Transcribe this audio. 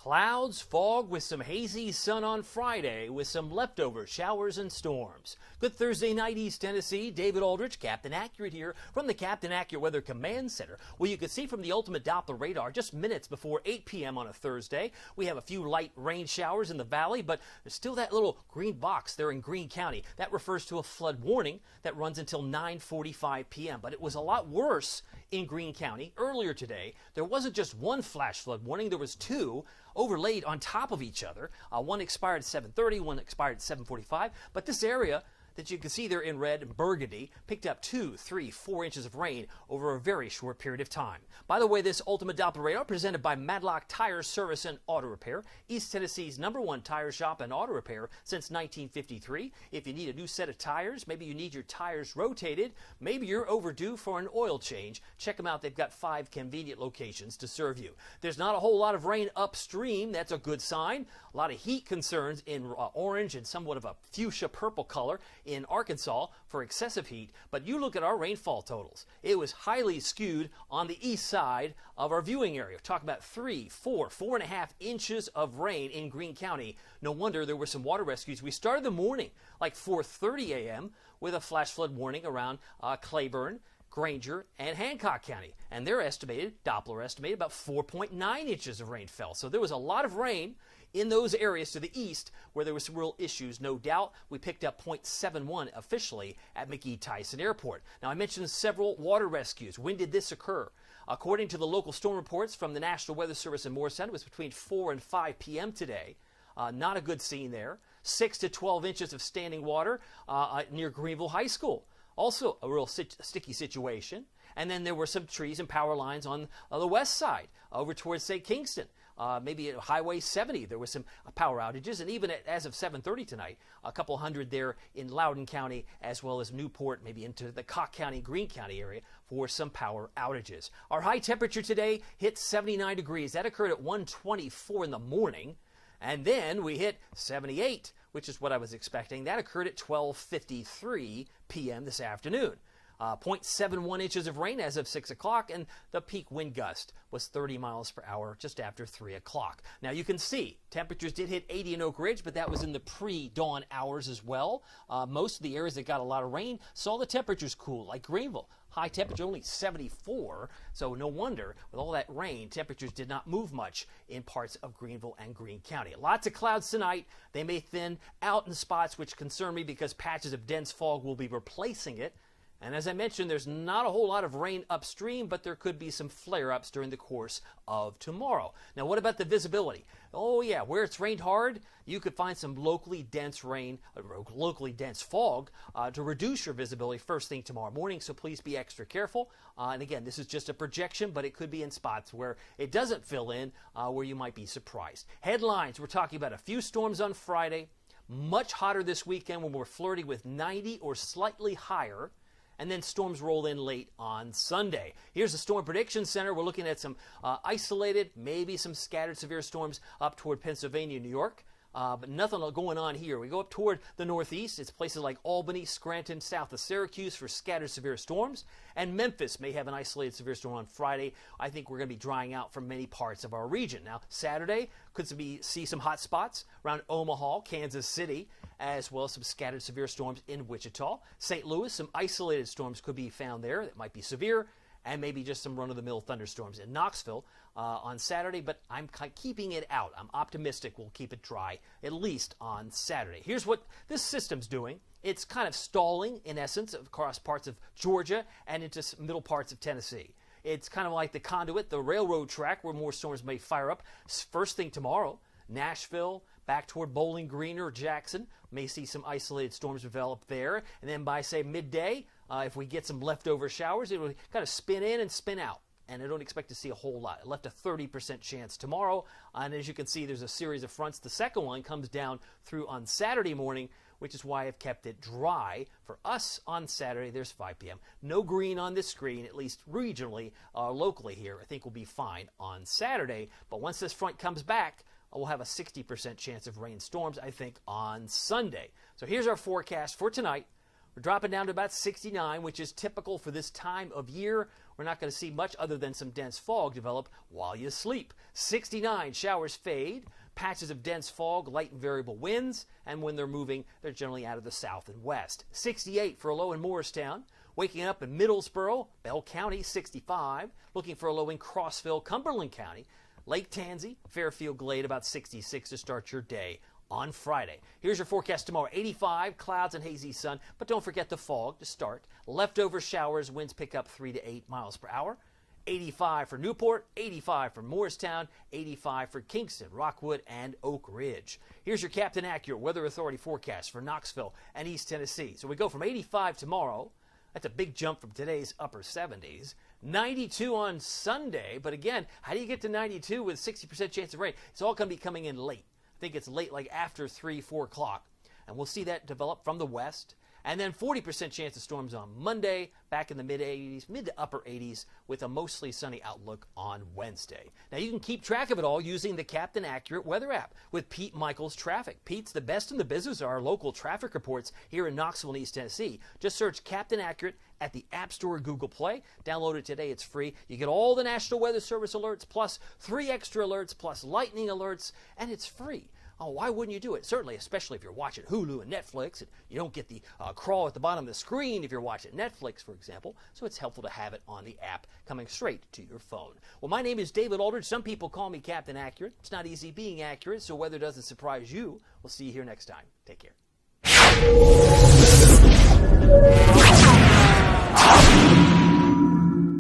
Clouds, fog with some hazy sun on Friday with some leftover showers and storms. Good Thursday night, East Tennessee. David Aldrich, Captain Accurate here from the Captain Accurate Weather Command Center. Well, you can see from the ultimate Doppler radar just minutes before 8 p.m. on a Thursday. We have a few light rain showers in the valley, but there's still that little green box there in Greene County. That refers to a flood warning that runs until 9:45 p.m. But it was a lot worse in Greene County earlier today. There wasn't just one flash flood warning, there was two overlaid on top of each other. One expired at 7:30, one expired at 7:45. But this area that you can see there in red and burgundy picked up 2, 3, 4 inches of rain over a very short period of time. By the way, this Ultimate Doppler radar presented by Madlock Tire Service and Auto Repair, East Tennessee's #1 tire shop and auto repair since 1953. If you need a new set of tires, maybe you need your tires rotated, maybe you're overdue for an oil change, check them out. They've got 5 convenient locations to serve you. There's not a whole lot of rain upstream. That's a good sign. A lot of heat concerns in orange and somewhat of a fuchsia purple color in Arkansas for excessive heat, but you look at our rainfall totals. It was highly skewed on the east side of our viewing area. We're talking about 3, 4, 4.5 inches of rain in Greene County. No wonder there were some water rescues. We started the morning like 4:30 a.m. with a flash flood warning around Claiborne, Granger, and Hancock County. And they're Doppler estimated, about 4.9 inches of rain fell. So there was a lot of rain in those areas to the east where there were some real issues, no doubt. We picked up 0.71 officially at McGee-Tyson Airport. Now, I mentioned several water rescues. When did this occur? According to the local storm reports from the National Weather Service in Morristown, it was between 4 and 5 p.m. today. Not a good scene there. 6 to 12 inches of standing water near Greenville High School. Also a real sticky situation. And then there were some trees and power lines on the west side over towards, say, Kingston. Maybe at Highway 70, there was some power outages. And even as of 7:30 tonight, a couple hundred there in Loudoun County, as well as Newport, maybe into the Cocke County, Greene County area for some power outages. Our high temperature today hit 79 degrees. That occurred at 1:24 in the morning. And then we hit 78, which is what I was expecting. That occurred at 12:53 p.m. this afternoon. 0.71 inches of rain as of 6 o'clock, and the peak wind gust was 30 miles per hour just after 3 o'clock. Now you can see temperatures did hit 80 in Oak Ridge, but that was in the pre-dawn hours as well. Most of the areas that got a lot of rain saw the temperatures cool, like Greenville. High temperature only 74, so no wonder with all that rain, temperatures did not move much in parts of Greenville and Greene County. Lots of clouds tonight. They may thin out in spots, which concern me because patches of dense fog will be replacing it. And as I mentioned, there's not a whole lot of rain upstream, but there could be some flare-ups during the course of tomorrow. Now, what about the visibility? Oh, yeah, where it's rained hard, you could find some locally dense rain, locally dense fog to reduce your visibility first thing tomorrow morning, so please be extra careful. And again, this is just a projection, but it could be in spots where it doesn't fill in, where you might be surprised. Headlines, we're talking about a few storms on Friday, much hotter this weekend when we're flirting with 90 or slightly higher. And then storms roll in late on Sunday. Here's the Storm Prediction Center. We're looking at some isolated, maybe some scattered severe storms up toward Pennsylvania, New York. But nothing going on here. We go up toward the northeast. It's places like Albany, Scranton, south of Syracuse for scattered severe storms. And Memphis may have an isolated severe storm on Friday. I think we're going to be drying out from many parts of our region. Now, Saturday, could see some hot spots around Omaha, Kansas City, as well as some scattered severe storms in Wichita. St. Louis, some isolated storms could be found there that might be severe, and maybe just some run-of-the-mill thunderstorms in Knoxville on Saturday, but I'm keeping it out. I'm optimistic we'll keep it dry, at least on Saturday. Here's what this system's doing. It's kind of stalling, in essence, across parts of Georgia and into middle parts of Tennessee. It's kind of like the conduit, the railroad track, where more storms may fire up. First thing tomorrow, Nashville, back toward Bowling Green or Jackson, may see some isolated storms develop there. And then by, say, midday, if we get some leftover showers, it will kind of spin in and spin out. And I don't expect to see a whole lot. I left a 30% chance tomorrow. And as you can see, there's a series of fronts. The second one comes down through on Saturday morning, which is why I've kept it dry for us on Saturday. There's 5 p.m. No green on this screen, at least regionally, locally here. I think we'll be fine on Saturday. But once this front comes back, we'll have a 60% chance of rainstorms, I think, on Sunday. So here's our forecast for tonight. We're dropping down to about 69, which is typical for this time of year. we're not going to see much other than some dense fog develop while you sleep. 69, showers fade. Patches of dense fog, light and variable winds, and when they're moving, they're generally out of the south and west. 68 for a low in Morristown. Waking up in Middlesboro, Bell County, 65. Looking for a low in Crossville, Cumberland County. Lake Tansy, Fairfield Glade, about 66 to start your day on Friday. Here's your forecast tomorrow. 85, clouds and hazy sun, but don't forget the fog to start. Leftover showers, winds pick up 3 to 8 miles per hour. 85 for Newport, 85 for Morristown, 85 for Kingston, Rockwood, and Oak Ridge. Here's your Captain Accurate Weather Authority forecast for Knoxville and East Tennessee. So we go from 85 tomorrow. That's a big jump from today's upper 70s. 92 on Sunday, but again, how do you get to 92 with 60% chance of rain? It's all going to be coming in late. I think it's late, like after 3, 4 o'clock. And we'll see that develop from the west. And then 40% chance of storms on Monday, back in the mid-80s, mid to upper 80s, with a mostly sunny outlook on Wednesday. Now, you can keep track of it all using the Captain Accurate weather app with Pete Michaels Traffic. Pete's the best in the business of our local traffic reports here in Knoxville and East Tennessee. Just search Captain Accurate at the App Store or Google Play. Download it today. It's free. You get all the National Weather Service alerts, plus 3 extra alerts, plus lightning alerts, and it's free. Oh, why wouldn't you do it? Certainly, especially if you're watching Hulu and Netflix, and you don't get the crawl at the bottom of the screen if you're watching Netflix, for example. So it's helpful to have it on the app coming straight to your phone. Well, my name is David Aldridge. Some people call me Captain Accurate. It's not easy being accurate, so weather doesn't surprise you. We'll see you here next time. Take care.